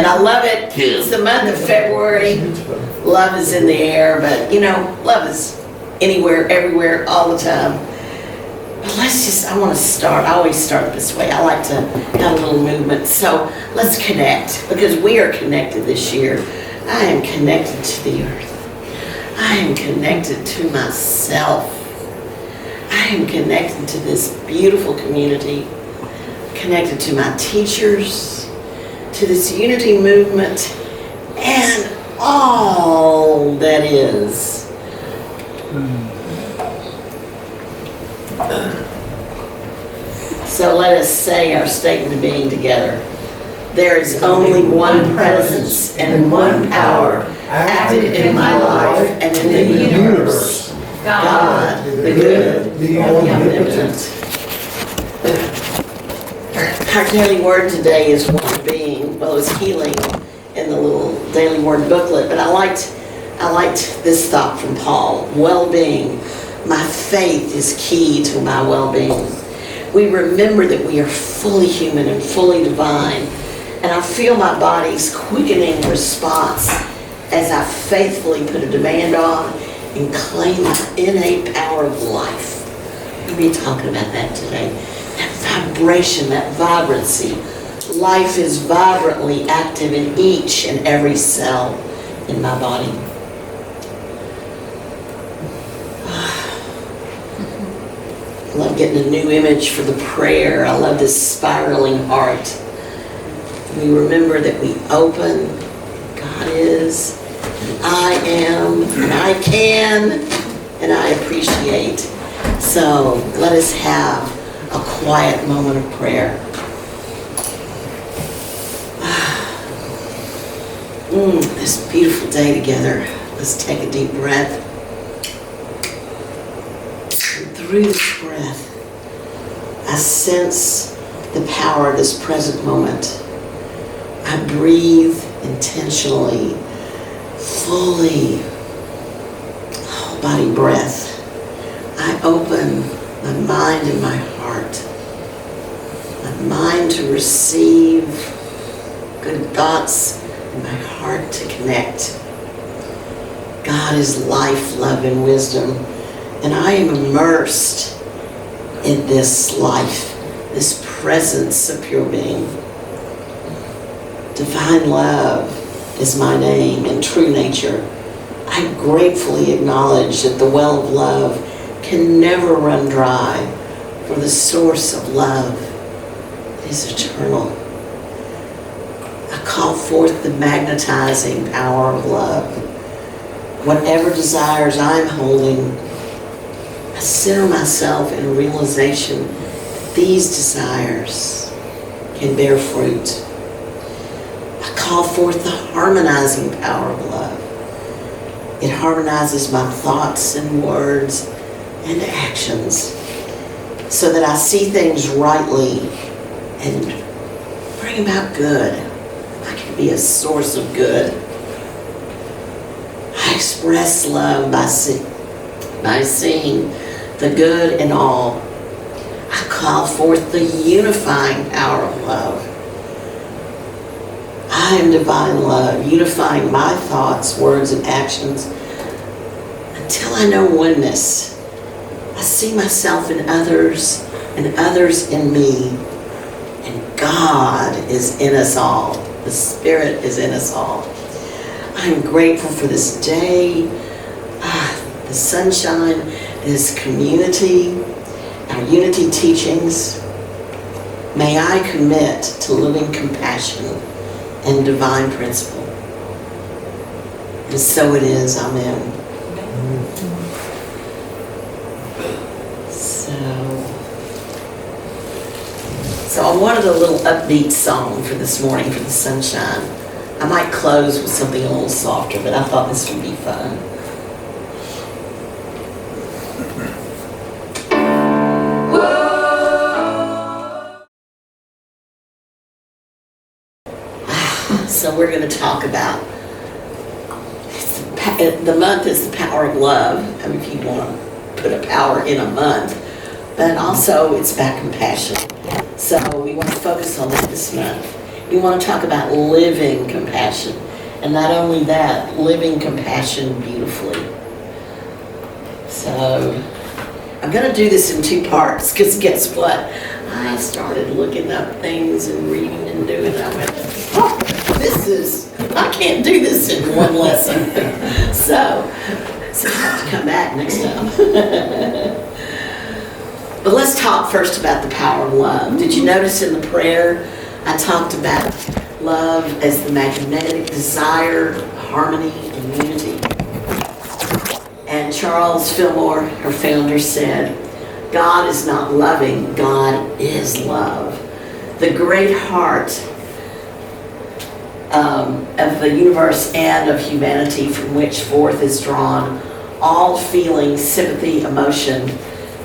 And I love it. It's the month of February. Love is in the air, but you know, love is anywhere, everywhere, all the time. But I want to start, I always start this way. I like to have a little movement. So let's connect, because we are connected this year. I am connected to the earth. I am connected to myself. I am connected to this beautiful community, connected to my teachers, to this unity movement, and all that is. So let us say our statement of being together. There is only one presence and one power active in my life and in the universe. God, the good, the omnipotent. Our daily word today is well-being. Well, it's healing in the little daily word booklet, but I liked this thought from Paul. Well-being. My faith is key to my well-being. We remember that we are fully human and fully divine, and I feel my body's quickening response as I faithfully put a demand on and claim my innate power of life. We'll be talking about that today. That vibration, that vibrancy. Life is vibrantly active in each and every cell in my body. I love getting a new image for the prayer. I love this spiraling heart. We remember that we open, God is, and I am, and I can, and I appreciate. So let us have a quiet moment of prayer. This beautiful day together. Let's take a deep breath. And through this breath, I sense the power of this present moment. I breathe intentionally, fully, whole body breath. I open my mind and my heart. My mind to receive good thoughts and my heart to connect. God is life, love, and wisdom. And I am immersed in this life, this presence of pure being. Divine love is my name and true nature. I gratefully acknowledge that the well of love can never run dry, for the source of love is eternal. I call forth the magnetizing power of love. Whatever desires I'm holding, I center myself in a realization that these desires can bear fruit. I call forth the harmonizing power of love. It harmonizes my thoughts and words and actions so that I see things rightly and bring about good. I can be a source of good. I express love by seeing the good in all. I call forth the unifying power of love. I am divine love, unifying my thoughts, words, and actions until I know oneness. I see myself in others and others in me, and God is in us all. The Spirit is in us all. I'm grateful for this day, the sunshine, this community, our unity teachings. May I commit to living compassion and divine principle. And so it is. Amen. So I wanted a little upbeat song for this morning for the sunshine. I might close with something a little softer, but I thought this would be fun. So we're going to talk about, the month is the power of love. I mean, if you want to put a power in a month, but also it's about compassion. So we want to focus on that this month. We want to talk about living compassion. And not only that, living compassion beautifully. So, I'm going to do this in 2 parts, because guess what? I started looking up things and reading and doing it. I went, oh, I can't do this in one lesson. So I have to come back next time. But let's talk first about the power of love. Did you notice in the prayer, I talked about love as the magnetic desire, harmony, and unity. And Charles Fillmore, our founder, said, God is not loving, God is love. The great heart of the universe and of humanity from which forth is drawn all feeling, sympathy, emotion,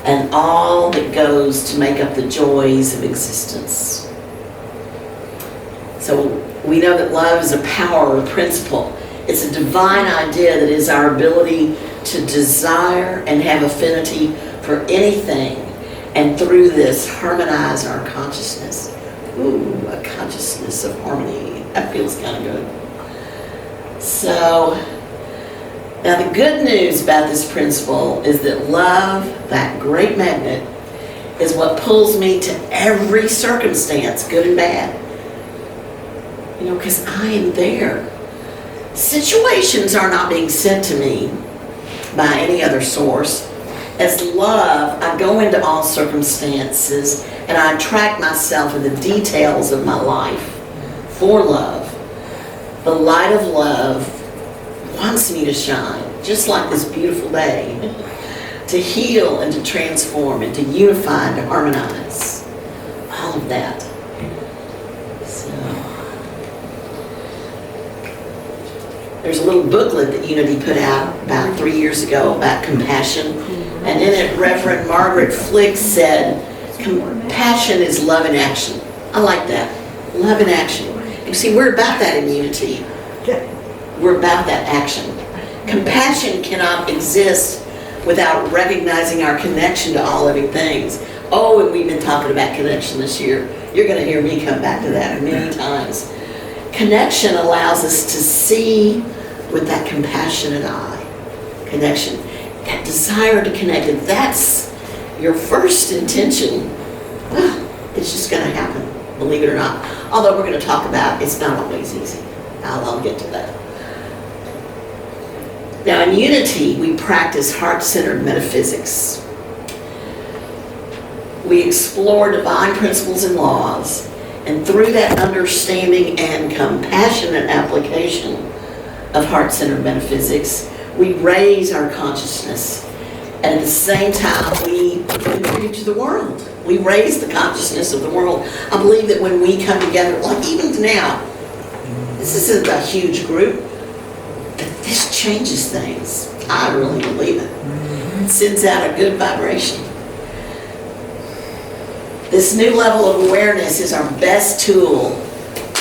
and all that goes to make up the joys of existence. So we know that love is a power, a principle. It's a divine idea that is our ability to desire and have affinity for anything, and through this harmonize our consciousness. Ooh, a consciousness of harmony. That feels kind of good. So, now the good news about this principle is that love, that great magnet, is what pulls me to every circumstance, good and bad. You know, because I am there. Situations are not being sent to me by any other source. As love, I go into all circumstances and I attract myself in the details of my life for love. The light of love wants me to shine, just like this beautiful day, to heal and to transform and to unify and to harmonize. All of that. So, there's a little booklet that Unity put out about 3 years ago about compassion. And in it, Reverend Margaret Flick said, compassion is love in action. I like that. Love in action. You see, we're about that in Unity. We're about that action. Compassion cannot exist without recognizing our connection to all living things. Oh, and we've been talking about connection this year. You're going to hear me come back to that many times. Connection allows us to see with that compassionate eye. Connection. That desire to connect. If that's your first intention, it's just going to happen, believe it or not. Although we're going to talk about it's not always easy. I'll get to that. Now in Unity, we practice heart-centered metaphysics. We explore divine principles and laws, and through that understanding and compassionate application of heart-centered metaphysics, we raise our consciousness, and at the same time, we contribute to the world. We raise the consciousness of the world. I believe that when we come together, like even now, this isn't a huge group, but this changes things. I really believe it. It sends out a good vibration. This new level of awareness is our best tool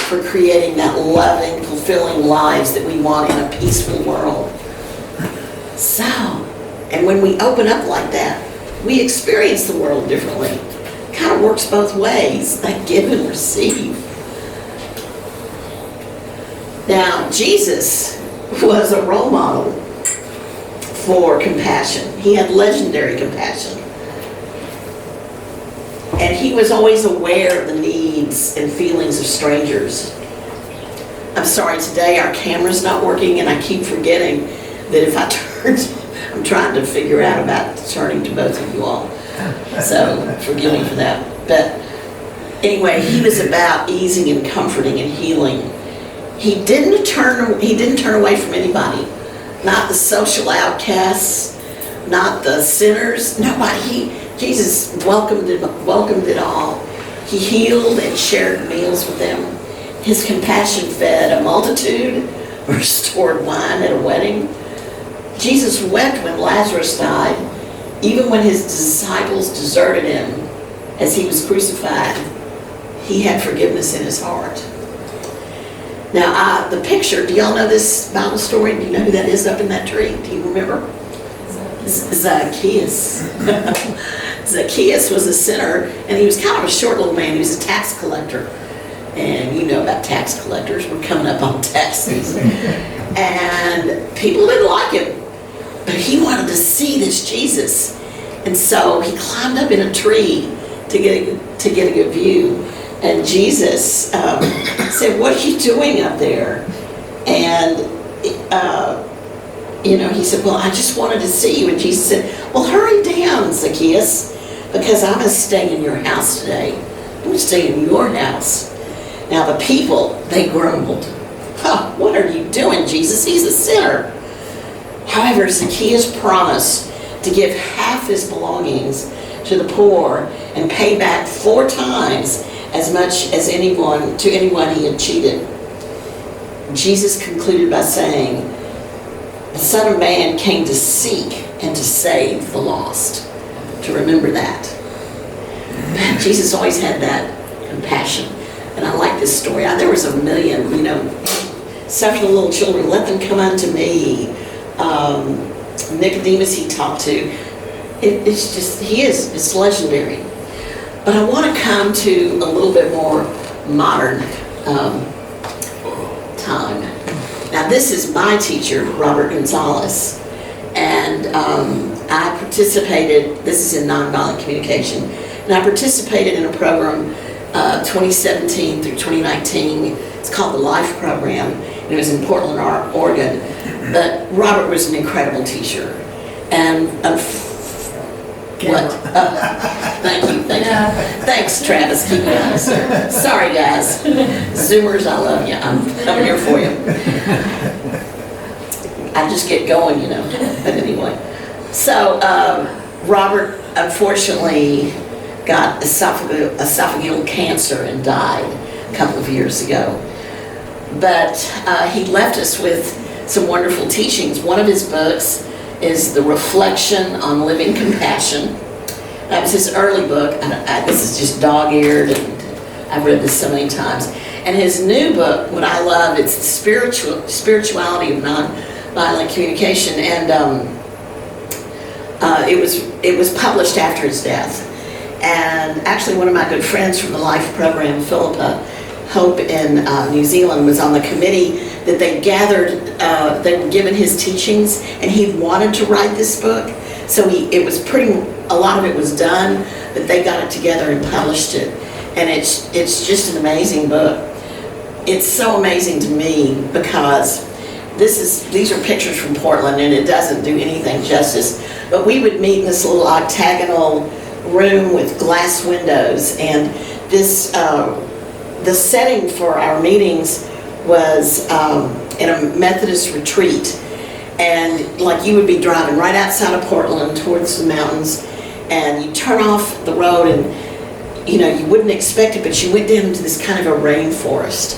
for creating that loving, fulfilling lives that we want in a peaceful world. So, and when we open up like that, we experience the world differently. It kind of works both ways, like give and receive. Now, Jesus was a role model for compassion. He had legendary compassion. And he was always aware of the needs and feelings of strangers. I'm sorry, today our camera's not working and I keep forgetting that if I turn, I'm trying to figure out about turning to both of you all. So forgive me for that. But anyway, he was about easing and comforting and healing. He didn't turn away from anybody. Not the social outcasts, not the sinners, nobody. Jesus welcomed it all. He healed and shared meals with them. His compassion fed a multitude, restored wine at a wedding. Jesus wept when Lazarus died, even when his disciples deserted him as he was crucified. He had forgiveness in his heart. Now, the picture, do y'all know this Bible story? Do you know who that is up in that tree? Do you remember? Zacchaeus. Zacchaeus was a sinner, and he was kind of a short little man. He was a tax collector. And you know about tax collectors, we're coming up on taxes. And people didn't like him, but he wanted to see this Jesus. And so he climbed up in a tree to get a good view. And Jesus said, "What are you doing up there?" And he said, "Well, I just wanted to see you." And Jesus said, "Well, hurry down, Zacchaeus, because I'm going to stay in your house today. I'm going to stay in your house." Now the people, they grumbled. "What are you doing, Jesus? He's a sinner." However, Zacchaeus promised to give half his belongings to the poor and pay back 4 times as much as anyone he had cheated. Jesus concluded by saying, "The Son of Man came to seek and to save the lost." To remember that. Jesus always had that compassion. And I like this story. There was a million, suffer the little children, let them come unto me. Nicodemus he talked to. It's legendary. But I want to come to a little bit more modern time. Now this is my teacher, Robert Gonzalez. And I participated, this is in nonviolent communication, and I participated in a program 2017 through 2019. It's called the LIFE program, and it was in Portland, Oregon. But Robert was an incredible teacher. And what? Thank you. Thanks, Travis. Keep it honest, sir. Sorry, guys. Zoomers, I love you. I'm coming here for you. I just get going, But anyway. So, Robert, unfortunately, got esophageal cancer and died a couple of years ago. But he left us with some wonderful teachings. One of his books is The Reflection on Living Compassion. That was his early book. This is just dog-eared, and I've read this so many times. And his new book, what I love, it's Spirituality of Nonviolent Communication, and it was published after his death. And actually, one of my good friends from the LIFE program, Philippa Hope in New Zealand, was on the committee that they gathered. They were given his teachings, and he wanted to write this book. So a lot of it was done, but they got it together and published it. And it's just an amazing book. It's so amazing to me because these are pictures from Portland, and it doesn't do anything justice. But we would meet in this little octagonal room with glass windows, and the setting for our meetings was in a Methodist retreat. And like you would be driving right outside of Portland towards the mountains, and you turn off the road, and you wouldn't expect it, but you went down into this kind of a rainforest.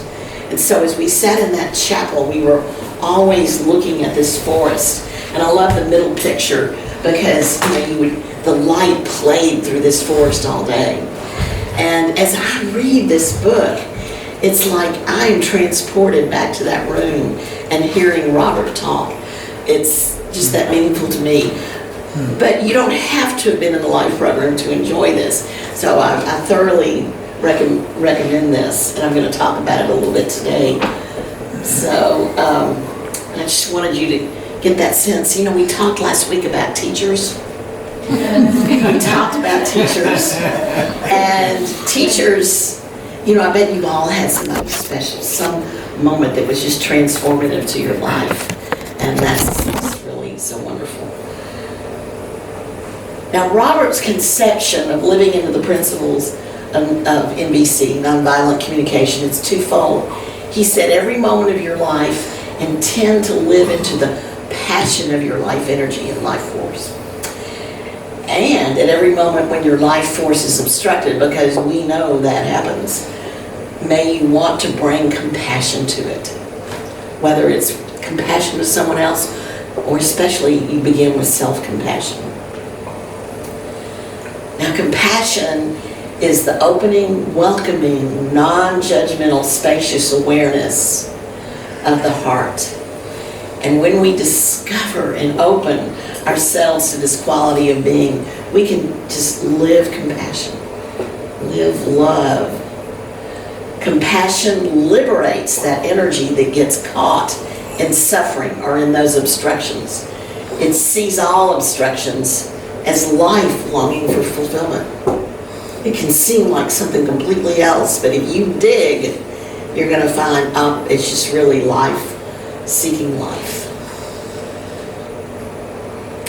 And so as we sat in that chapel, we were always looking at this forest. And I love the middle picture because the light played through this forest all day. And as I read this book, it's like I am transported back to that room and hearing Robert talk. It's just that meaningful to me. But you don't have to have been in the LIFE program to enjoy this. So I thoroughly recommend this, and I'm going to talk about it a little bit today. So I just wanted you to get that sense. We talked last week about teachers. We talked about teachers. And teachers, I bet you've all had something special, some moment that was just transformative to your life. And that's really so wonderful. Now, Robert's conception of living into the principles of NVC, nonviolent communication, it's twofold. He said, every moment of your life, intend to live into the passion of your life energy and life force. And at every moment when your life force is obstructed, because we know that happens, may you want to bring compassion to it. Whether it's compassion to someone else, or especially you begin with self-compassion. Now, compassion is the opening, welcoming, non-judgmental, spacious awareness of the heart. And when we discover and open ourselves to this quality of being, we can just live compassion, live love. Compassion liberates that energy that gets caught in suffering or in those obstructions. It sees all obstructions as life longing for fulfillment. It can seem like something completely else, but if you dig, you're going to find it's just really life, seeking life.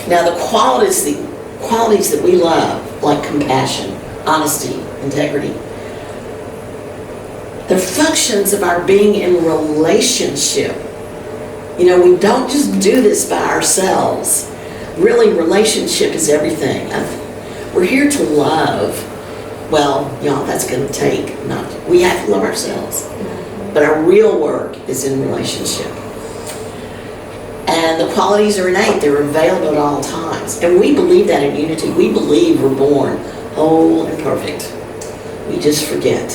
Now the qualities that we love, like compassion, honesty, integrity, they're functions of our being in relationship. You know, we don't just do this by ourselves. Really, relationship is everything. We're here to love. Well, y'all, that's going to take, we have to love ourselves. But our real work is in relationship. And the qualities are innate. They're available at all times. And we believe that in Unity. We believe we're born whole and perfect. We just forget.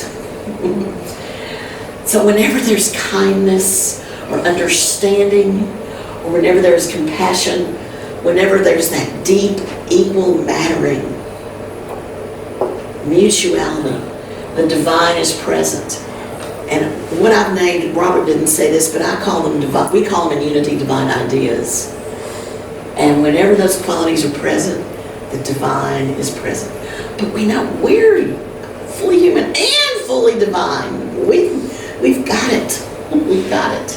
So whenever there's kindness or understanding, or whenever there's compassion, whenever there's that deep, equal mattering, mutuality, the divine is present. And what I've named, Robert didn't say this, but I call them divine, we call them in Unity divine ideas. And whenever those qualities are present, the divine is present. But we know we're fully human and fully divine. We've got it. We've got it.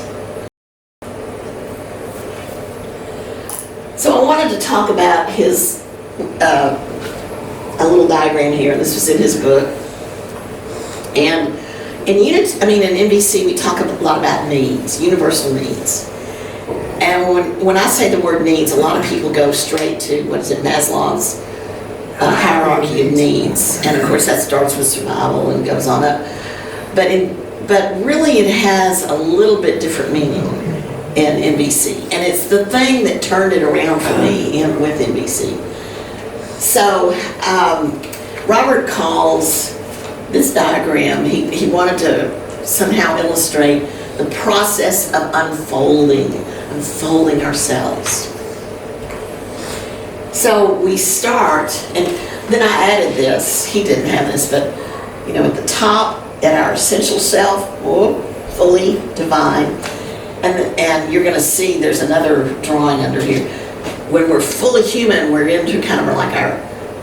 So I wanted to talk about his, a little diagram here. This was in his book. And in NVC, we talk a lot about needs, universal needs. And when I say the word needs, a lot of people go straight to, Maslow's hierarchy of needs. And of course that starts with survival and goes on up. But really it has a little bit different meaning in NVC. And it's the thing that turned it around for me with NVC. So Robert calls this diagram, he wanted to somehow illustrate the process of unfolding ourselves. So we start, and then I added this, he didn't have this, but at the top, at our essential self, fully divine, and you're going to see there's another drawing under here. When we're fully human, we're into kind of like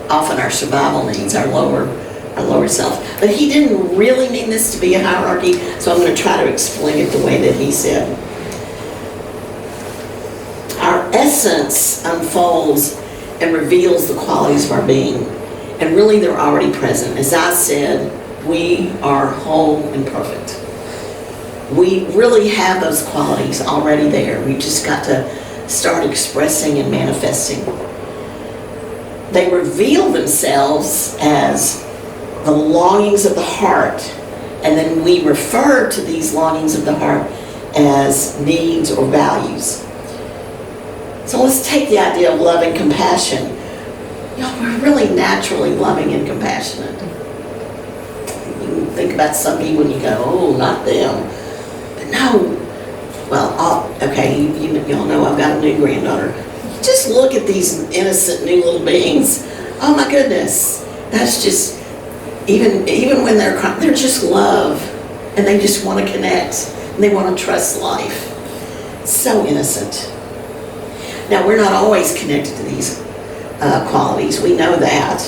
often our survival needs, our lower self. But he didn't really mean this to be a hierarchy, so I'm going to try to explain it the way that he said. Our essence unfolds and reveals the qualities of our being, and really they're already present. As I said, we are whole and perfect. We really have those qualities already there. We've just got to start expressing and manifesting. They reveal themselves as the longings of the heart, and then we refer to these longings of the heart as needs or values. So let's take the idea of love and compassion. We're really naturally loving and compassionate. You think about some people and you go, oh, not them. But no. Well, okay, y'all know I've got a new granddaughter. Just look at these innocent new little beings. Oh my goodness. That's just, even when they're crying, they're just love. And they just want to connect. And they want to trust life. So innocent. Now, we're not always connected to these qualities. We know that.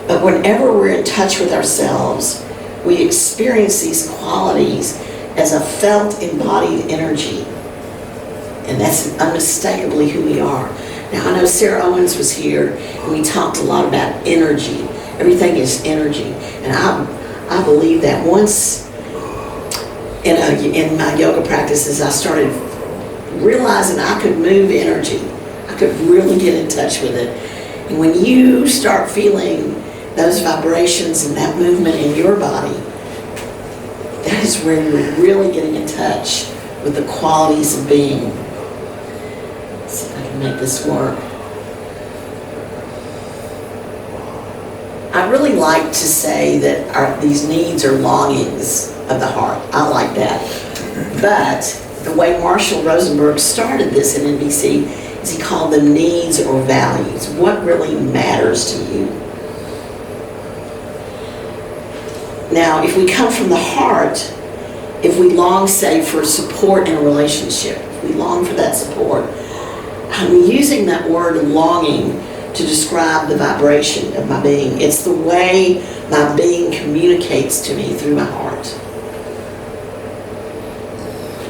But whenever we're in touch with ourselves, we experience these qualities as a felt embodied energy. And that's unmistakably who we are. Now, I know Sarah Owens was here, and we talked a lot about energy. Everything is energy. And I believe that once in my yoga practices, I started realizing I could move energy. I could really get in touch with it. And when you start feeling those vibrations and that movement in your body, that is where you're really getting in touch with the qualities of being. Let's see if I can make this work. I really like to say that these needs are longings of the heart. I like that. But the way Marshall Rosenberg started this in NVC is he called them needs or values. What really matters to you? Now, if we come from the heart, if we long, say, for support in a relationship, if we long for that support, I'm using that word longing to describe the vibration of my being. It's the way my being communicates to me through my heart.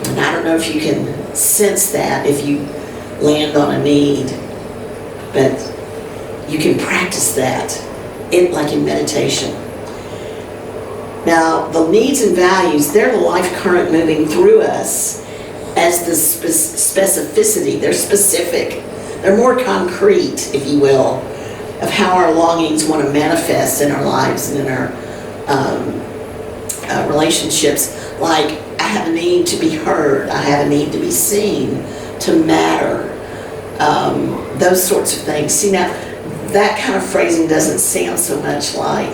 And I don't know if you can sense that if you land on a need, but you can practice that like in meditation. Now, the needs and values, they're the life current moving through us as the specificity. They're specific. They're more concrete, if you will, of how our longings want to manifest in our lives and in our relationships. Like, I have a need to be heard. I have a need to be seen, to matter. Those sorts of things. See, now, that kind of phrasing doesn't sound so much like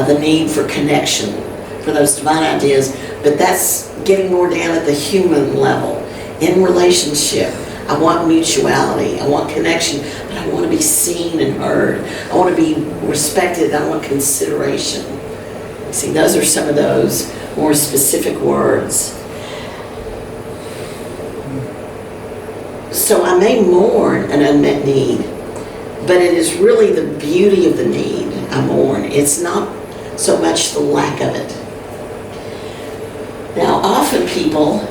the need for connection, for those divine ideas, but that's getting more down at the human level. In relationship, I want mutuality, I want connection, but I want to be seen and heard. I want to be respected, I want consideration. See, those are some of those more specific words. So I may mourn an unmet need, but it is really the beauty of the need I mourn. It's not so much the lack of it. Now, often people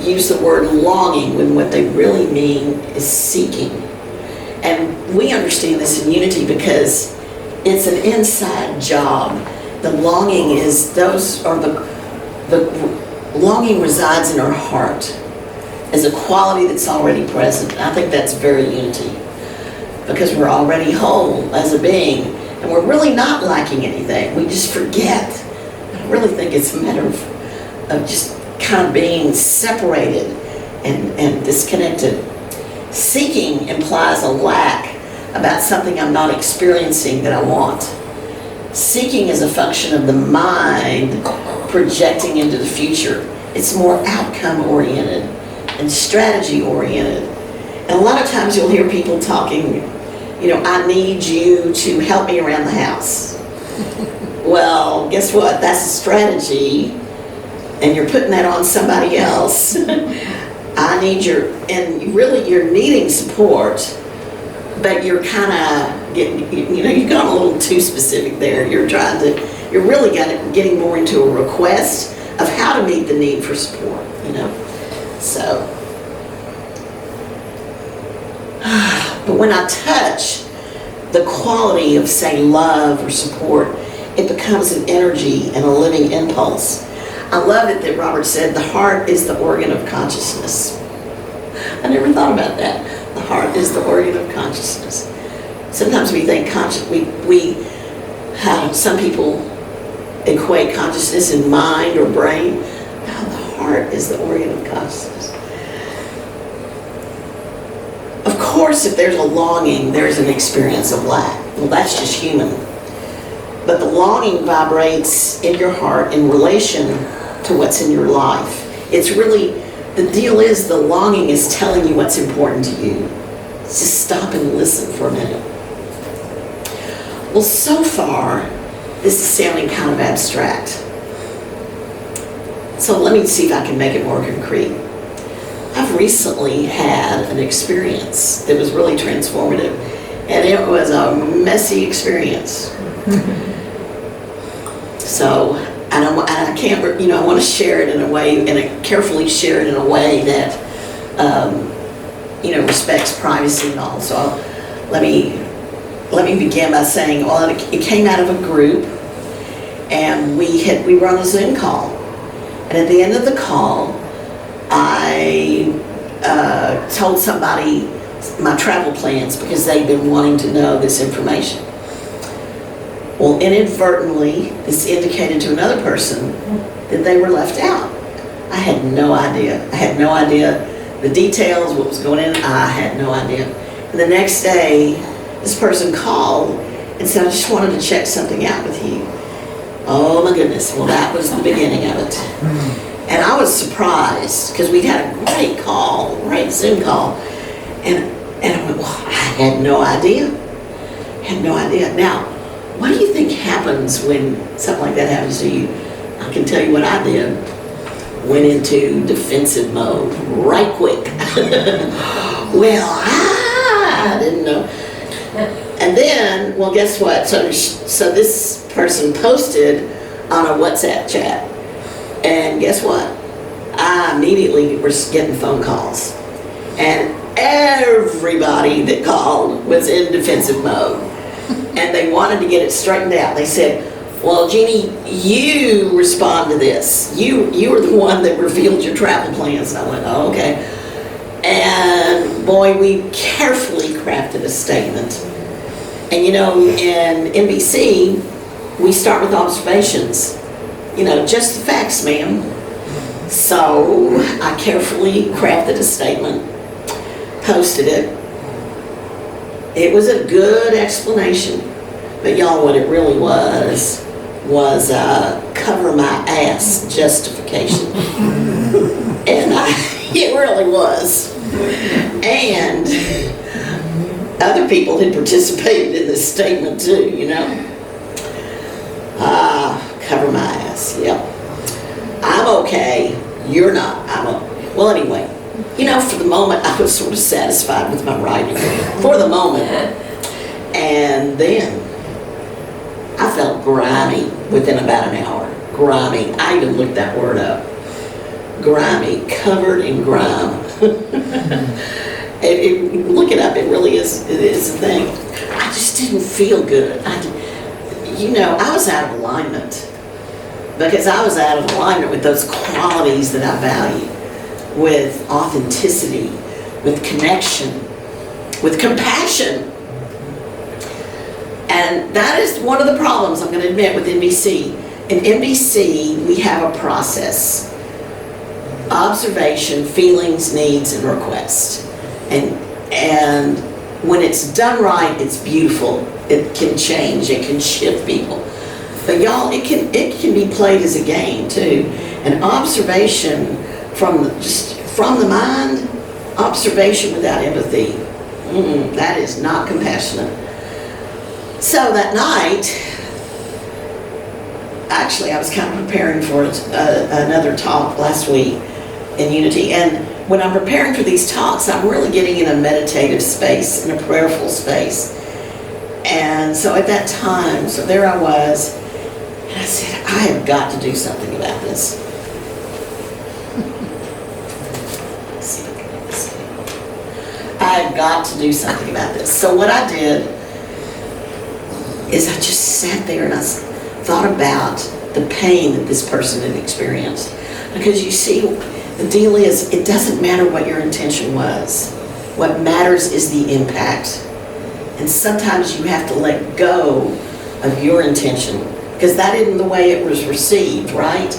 use the word longing when what they really mean is seeking. And we understand this in Unity because it's an inside job. The longing is the longing resides in our heart as a quality that's already present. I think that's very Unity because we're already whole as a being. And we're really not lacking anything. We just forget. I really think it's a matter of just kind of being separated and disconnected. Seeking implies a lack about something I'm not experiencing that I want. Seeking is a function of the mind projecting into the future. It's more outcome-oriented and strategy-oriented. And a lot of times you'll hear people talking, I need you to help me around the house. Well, guess what? That's a strategy, and you're putting that on somebody else. You're needing support, but you're kind of you've gone a little too specific there. You're really getting more into a request of how to meet the need for support, So. But when I touch the quality of, say, love or support, it becomes an energy and a living impulse. I love it that Robert said the heart is the organ of consciousness. I never thought about that. The heart is the organ of consciousness. Sometimes we think some people equate consciousness in mind or brain. No, the heart is the organ of consciousness. Of course, if there's a longing, there's an experience of lack. Well, that's just human. But the longing vibrates in your heart in relation to what's in your life. It's really, the deal is the longing is telling you what's important to you. Just stop and listen for a minute. Well, so far, this is sounding kind of abstract. So let me see if I can make it more concrete. I've recently had an experience that was really transformative, and it was a messy experience. So, I want to share it in a way, and I carefully share it in a way that, respects privacy and all. So, let me begin by saying, well, it came out of a group, and we were on a Zoom call, and at the end of the call, I told somebody my travel plans because they'd been wanting to know this information. Well, inadvertently, this indicated to another person that they were left out. I had no idea. I had no idea the details, what was going in. I had no idea. And the next day, this person called and said, I just wanted to check something out with you. Oh my goodness. Well, that was the beginning of it. And I was surprised because we'd had a great call, great Zoom call. And I went, well, I had no idea. Had no idea. Now, What do you think happens when something like that happens to you? I can tell you what I did. Went into defensive mode right quick. Well, I didn't know. And then, well, guess what? So this person posted on a WhatsApp chat. And guess what? I immediately was getting phone calls. And everybody that called was in defensive mode. And they wanted to get it straightened out. They said, well, Jeannie, you respond to this. You were the one that revealed your travel plans. And I went, oh, okay. And boy, we carefully crafted a statement. And you know, in NBC, we start with observations. You know, just the facts, ma'am. So I carefully crafted a statement, posted it. It was a good explanation. But y'all, what it really was cover my ass justification. And it really was. And other people had participated in this statement too, you know. Cover my ass, yep. I'm okay, you're not. Well, anyway, you know, for the moment, I was sort of satisfied with my writing. For the moment. And then I felt grimy within about an hour. Grimy. I even looked that word up. Grimy. Covered in grime. Look it up. It really is. It is a thing. I just didn't feel good. I was out of alignment. Because I was out of alignment with those qualities that I value. With authenticity. With connection. With compassion. And that is one of the problems, I'm going to admit, with NBC. In NBC, we have a process. Observation, feelings, needs, and requests. And when it's done right, it's beautiful. It can change, it can shift people. But y'all, it can be played as a game too. And observation from the mind, observation without empathy, that is not compassionate. So that night, actually I was kind of preparing for another talk last week in Unity, and when I'm preparing for these talks, I'm really getting in a meditative space, in a prayerful space. And so at that time, so there I was, and I said, I have got to do something about this. I've got to do something about this. So what I did is I just sat there and I thought about the pain that this person had experienced. Because you see, the deal is, it doesn't matter what your intention was. What matters is the impact. And sometimes you have to let go of your intention, because that isn't the way it was received, right?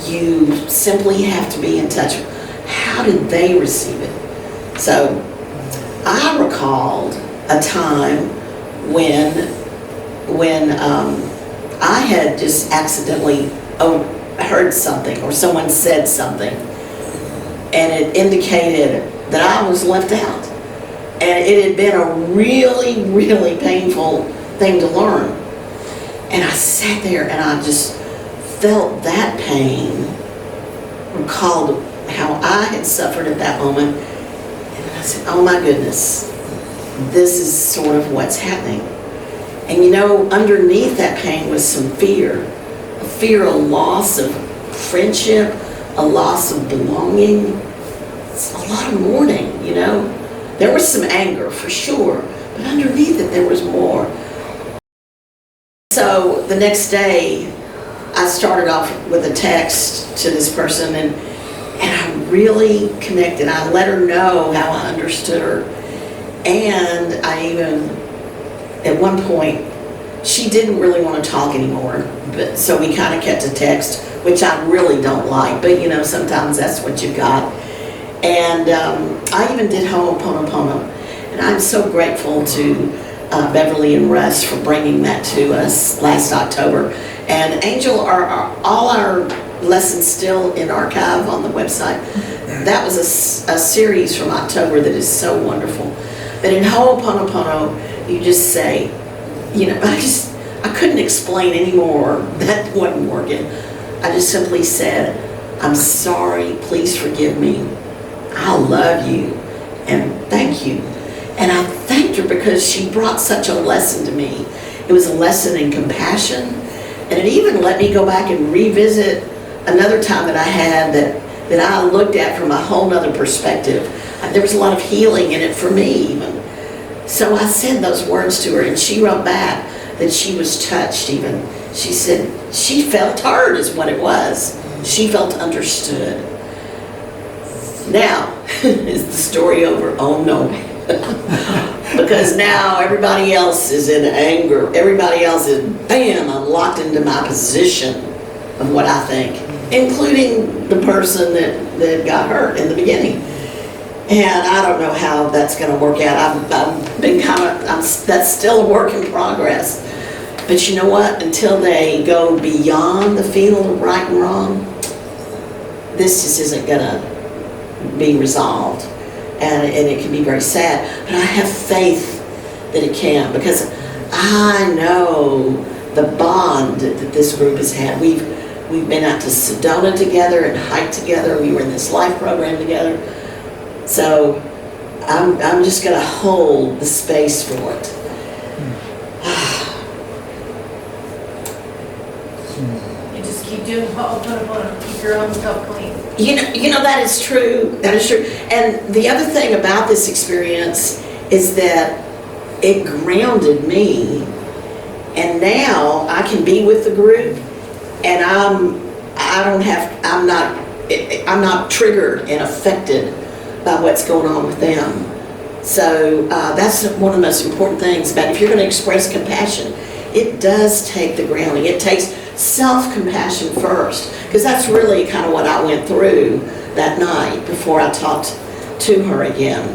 You simply have to be in touch with how did they receive it. So I recalled a time when I had just accidentally heard something, or someone said something, and it indicated that I was left out. And it had been a really, really painful thing to learn. And I sat there and I just felt that pain, recalled how I had suffered at that moment. And I said, oh my goodness, this is sort of what's happening. And you know, underneath that pain was some fear. A fear of loss of friendship, a loss of belonging. It's a lot of mourning, you know. There was some anger, for sure, but underneath it there was more. So the next day, I started off with a text to this person, and I really connected. I let her know how I understood her. And I even, at one point, she didn't really want to talk anymore, but so we kind of kept a text, which I really don't like, but you know, sometimes that's what you got. And I even did Ho'oponopono, and I'm so grateful to Beverly and Russ for bringing that to us last October. And Angel, are all our lessons still in archive on the website? That was a series from October that is so wonderful. But in Ho'oponopono, you just say, you know, I couldn't explain anymore. That wasn't working. I just simply said, I'm sorry, please forgive me. I love you, and thank you. And I thanked her because she brought such a lesson to me. It was a lesson in compassion, and it even let me go back and revisit another time that I had that I looked at from a whole nother perspective. There was a lot of healing in it for me even. So I said those words to her, and she wrote back that she was touched even. She said she felt heard is what it was. She felt understood. Now, is the story over? Oh no. Because now everybody else is in anger. Everybody else is, bam, I'm locked into my position of what I think, including the person that got hurt in the beginning. And I don't know how that's going to work out. I've been that's still a work in progress. But you know what? Until they go beyond the field of right and wrong, this just isn't going to be resolved. And it can be very sad. But I have faith that it can, because I know the bond that this group has had. We've been out to Sedona together and hiked together. We were in this life program together. So I'm just going to hold the space for it. You just keep doing Ho'oponopono, keep your own stuff clean. You know that is true. That is true. And the other thing about this experience is that it grounded me, and now I can be with the group, and I'm not triggered and affected by what's going on with them. So that's one of the most important things about, if you're going to express compassion, it does take the grounding. It takes self-compassion first, because that's really kind of what I went through that night before I talked to her again.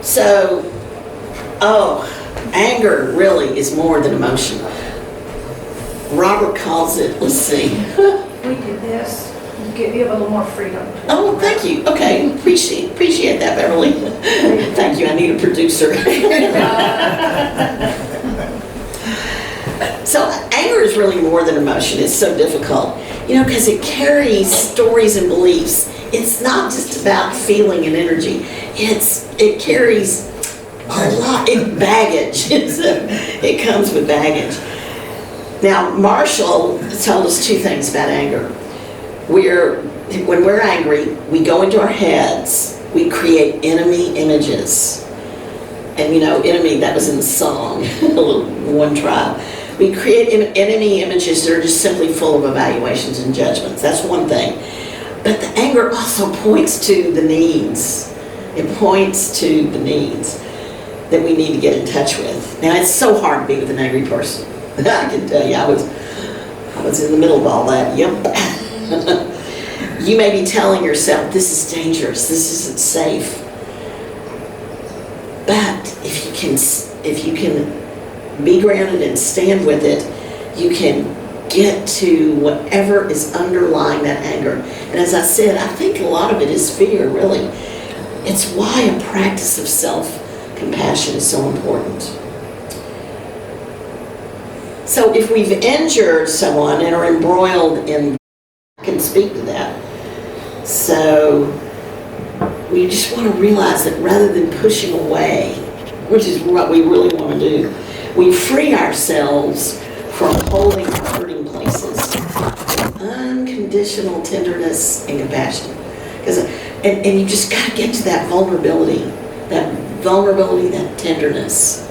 So, anger really is more than emotion. Robert calls it, let's see. We did this, give you a little more freedom. Oh, thank you. Okay, appreciate that, Beverly. Thank you. I need a producer. So anger is really more than emotion. It's so difficult, because it carries stories and beliefs. It's not just about feeling and energy. It carries a lot. It's baggage. It comes with baggage. Now, Marshall told us two things about anger. When we're angry, we go into our heads, we create enemy images. And enemy, that was in the song, One Tribe. We create enemy images that are just simply full of evaluations and judgments. That's one thing. But the anger also points to the needs. It points to the needs that we need to get in touch with. Now, it's so hard to be with an angry person. I can tell you, I was in the middle of all that. Yep. You may be telling yourself, this is dangerous, this isn't safe. But if you can be grounded and stand with it, you can get to whatever is underlying that anger. And as I said, I think a lot of it is fear, really. It's why a practice of self-compassion is so important. So if we've injured someone and are embroiled in, I can speak to that. So we just want to realize that rather than pushing away, which is what we really want to do, we free ourselves from holding hurting places. Unconditional tenderness and compassion. And you just got to get to that vulnerability, that tenderness.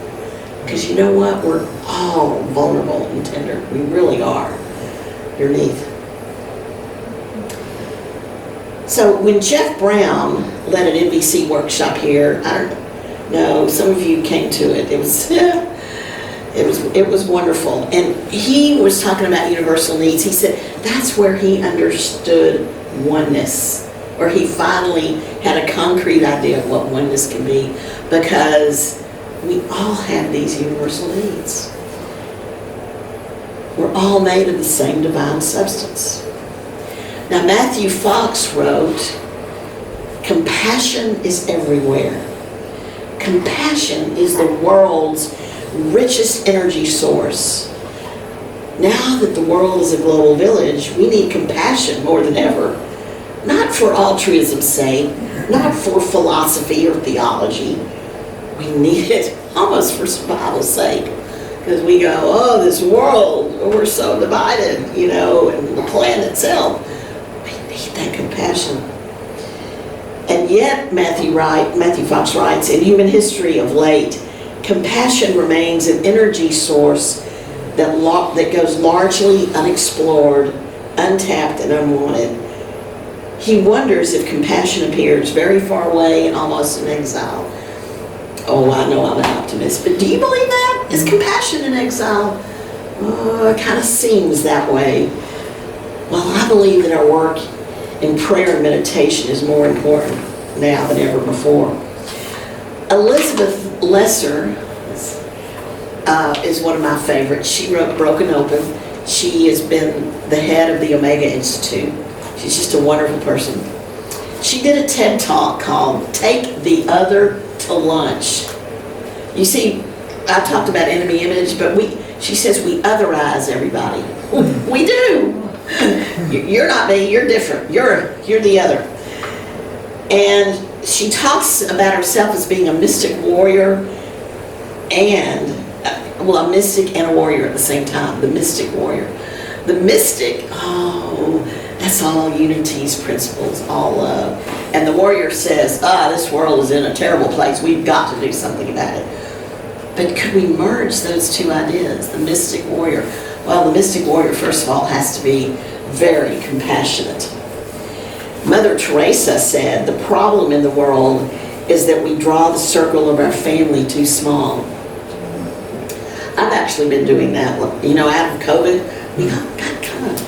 Because you know what? We're all vulnerable and tender. We really are underneath. So when Jeff Brown led an NVC workshop here, I don't know, some of you came to it. It was wonderful. And he was talking about universal needs. He said that's where he understood oneness, where he finally had a concrete idea of what oneness can be, because we all have these universal needs. We're all made of the same divine substance. Now, Matthew Fox wrote, compassion is everywhere. Compassion is the world's richest energy source. Now that the world is a global village, we need compassion more than ever. Not for altruism's sake, not for philosophy or theology. We need it almost for survival's sake. Because we go, oh, this world, we're so divided, and the planet itself. We need that compassion. And yet, Matthew Fox writes, in human history of late, compassion remains an energy source that goes largely unexplored, untapped, and unwanted. He wonders if compassion appears very far away and almost in exile. Oh, I know I'm an optimist, but do you believe that? Is compassion in exile? It kind of seems that way. Well, I believe that our work in prayer and meditation is more important now than ever before. Elizabeth Lesser is one of my favorites. She wrote Broken Open. She has been the head of the Omega Institute. She's just a wonderful person. She did a TED Talk called Take the Other to Lunch. You see, I talked about enemy image, but she says we otherize everybody. We do. You're not me, you're different. You're the other. And she talks about herself as being a mystic warrior and, a mystic and a warrior at the same time. The mystic warrior. The mystic, that's all unity's principles, all love. And the warrior says, this world is in a terrible place. We've got to do something about it. But could we merge those two ideas, the mystic warrior? Well, the mystic warrior, first of all, has to be very compassionate. Mother Teresa said, the problem in the world is that we draw the circle of our family too small. I've actually been doing that. Out of COVID, we got kind of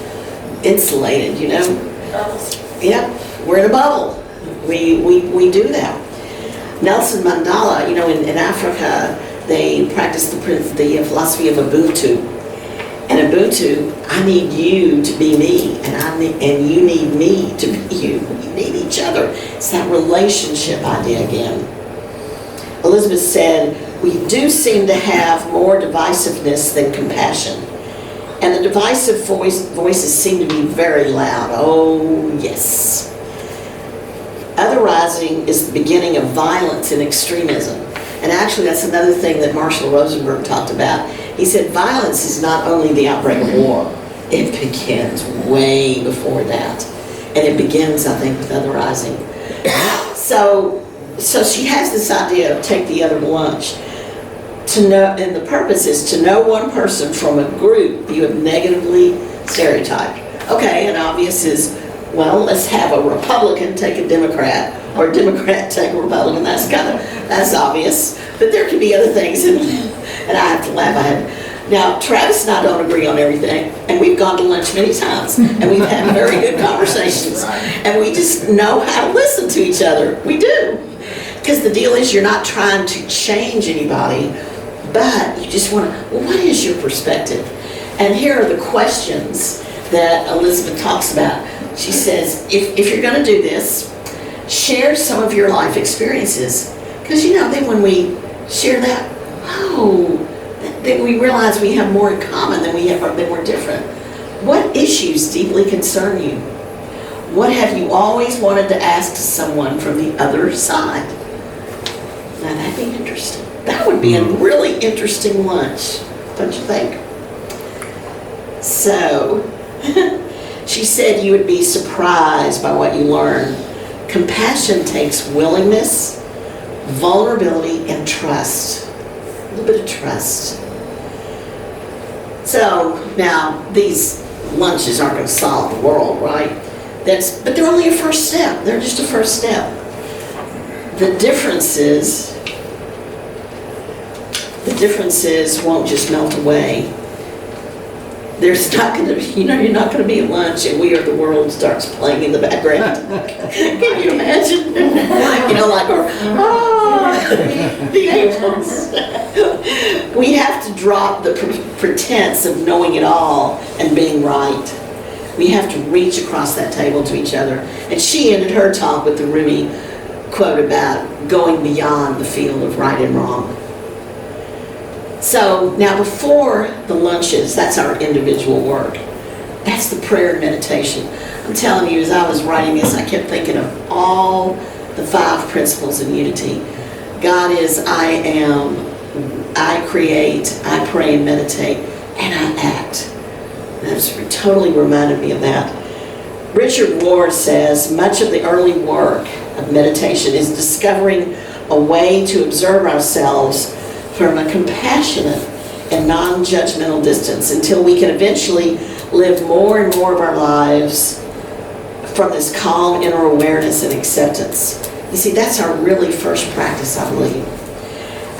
insulated, Yep, we're in a bubble. We do that. Nelson Mandela, in Africa, they practice the philosophy of Ubuntu. And Ubuntu, I need you to be me, and you need me to be you. We need each other. It's that relationship idea again. Elizabeth said, we do seem to have more divisiveness than compassion. And the divisive voices seem to be very loud. Oh, yes. Otherizing is the beginning of violence and extremism. And actually, that's another thing that Marshall Rosenberg talked about. He said violence is not only the outbreak of war, it begins way before that. And it begins, I think, with otherizing. So she has this idea of take the other to lunch. To know, and the purpose is to know one person from a group you have negatively stereotyped. Okay, and obvious is, well, let's have a Republican take a Democrat, or a Democrat take a Republican. That's obvious. But there could be other things, and I have to laugh. Now, Travis and I don't agree on everything, and we've gone to lunch many times, and we've had very good conversations, and we just know how to listen to each other. We do. Because the deal is you're not trying to change anybody, but you just want to, what is your perspective? And here are the questions that Elizabeth talks about. She says, if you're going to do this, share some of your life experiences. Because, then when we share that, then we realize we have more in common than we're different. What issues deeply concern you? What have you always wanted to ask someone from the other side? Now, that'd be interesting. That would be a really interesting lunch, don't you think? So, she said you would be surprised by what you learn. Compassion takes willingness, vulnerability, and trust. A little bit of trust. So, now, these lunches aren't going to solve the world, right? But they're only a first step. They're just a first step. The differences won't just melt away. There's not going to be, you're not going to be at lunch and We Are the World starts playing in the background. Can you imagine? The angels. We have to drop the pretense of knowing it all and being right. We have to reach across that table to each other. And she ended her talk with the Rumi quote about going beyond the field of right and wrong. So now before the lunches, that's our individual work. That's the prayer and meditation. I'm telling you, as I was writing this, I kept thinking of all the 5 principles of unity. God is, I am, I create, I pray and meditate, and I act. That's totally reminded me of that. Richard Rohr says, much of the early work of meditation is discovering a way to observe ourselves from a compassionate and non-judgmental distance until we can eventually live more and more of our lives from this calm inner awareness and acceptance. You see, that's our really first practice, I believe.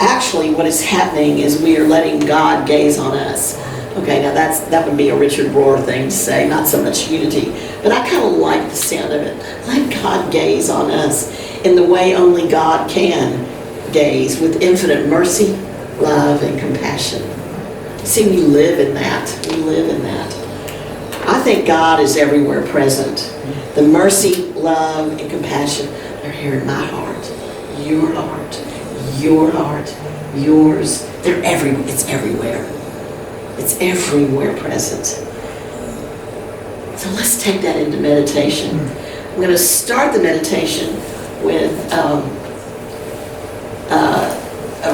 Actually, what is happening is we are letting God gaze on us. Okay, now that would be a Richard Rohr thing to say, not so much unity, but I kind of like the sound of it. Let God gaze on us in the way only God can gaze, with infinite mercy, love, and compassion. See, we live in that. We live in that. I think God is everywhere present. The mercy, love, and compassion, they're here in my heart, your heart, yours. They're everywhere. It's everywhere. It's everywhere present. So let's take that into meditation. I'm going to start the meditation with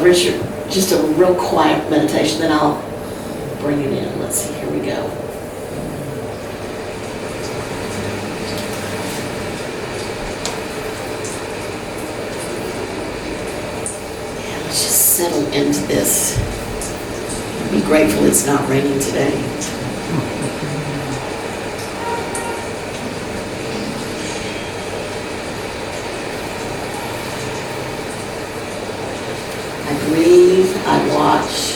Richard, just a real quiet meditation, then I'll bring it in. Let's see, here we go. Yeah, let's just settle into this. Be grateful it's not raining today. I breathe, I watch.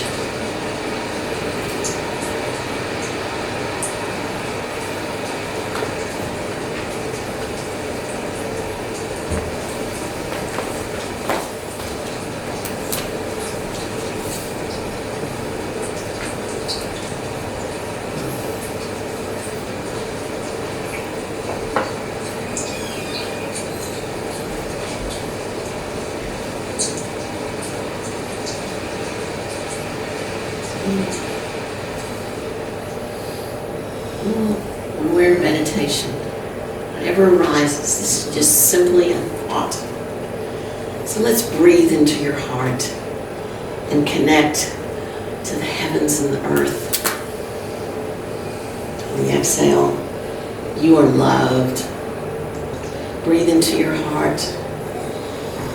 When we're in meditation, whatever arises, this is just simply a thought. So let's breathe into your heart and connect to the heavens and the earth. On the exhale, you are loved. Breathe into your heart.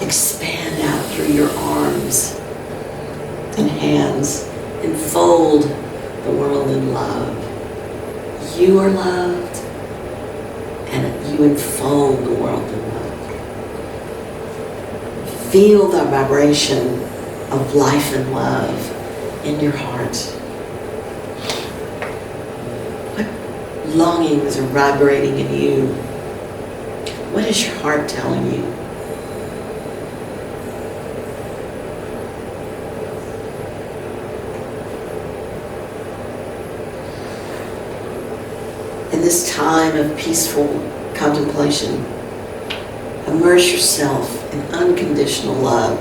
Expand out through your arms and hands. Enfold the world in love. You are loved, and you enfold the world in love. Feel the vibration of life and love in your heart. What longings are vibrating in you? What is your heart telling you? In this time of peaceful contemplation, immerse yourself in unconditional love,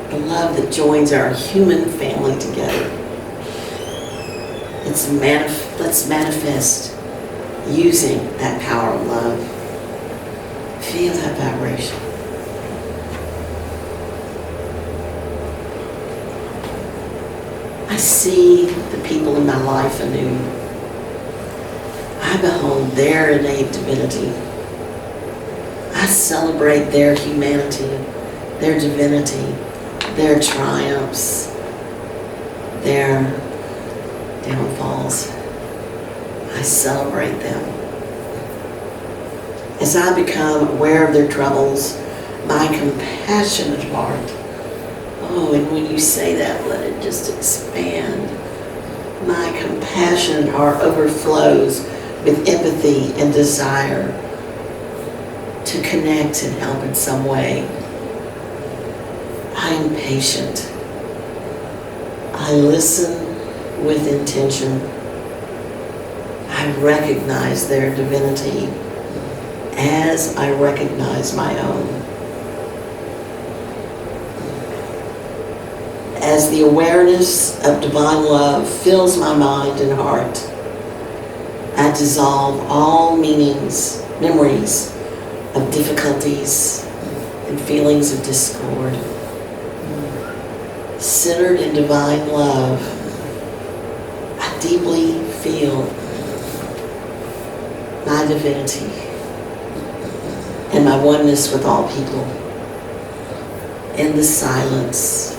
the love that joins our human family together. Let's manifest using that power of love. Feel that vibration. I see the people in my life anew. I behold their innate divinity. I celebrate their humanity, their divinity, their triumphs, their downfalls. I celebrate them. As I become aware of their troubles, my compassionate heart, oh, and when you say that, let it just expand. My compassionate heart overflows with empathy and desire to connect and help in some way. I am patient. I listen with intention. I recognize their divinity as I recognize my own. As the awareness of divine love fills my mind and heart, I dissolve all memories of difficulties and feelings of discord. Centered in divine love, I deeply feel my divinity and my oneness with all people. In the silence,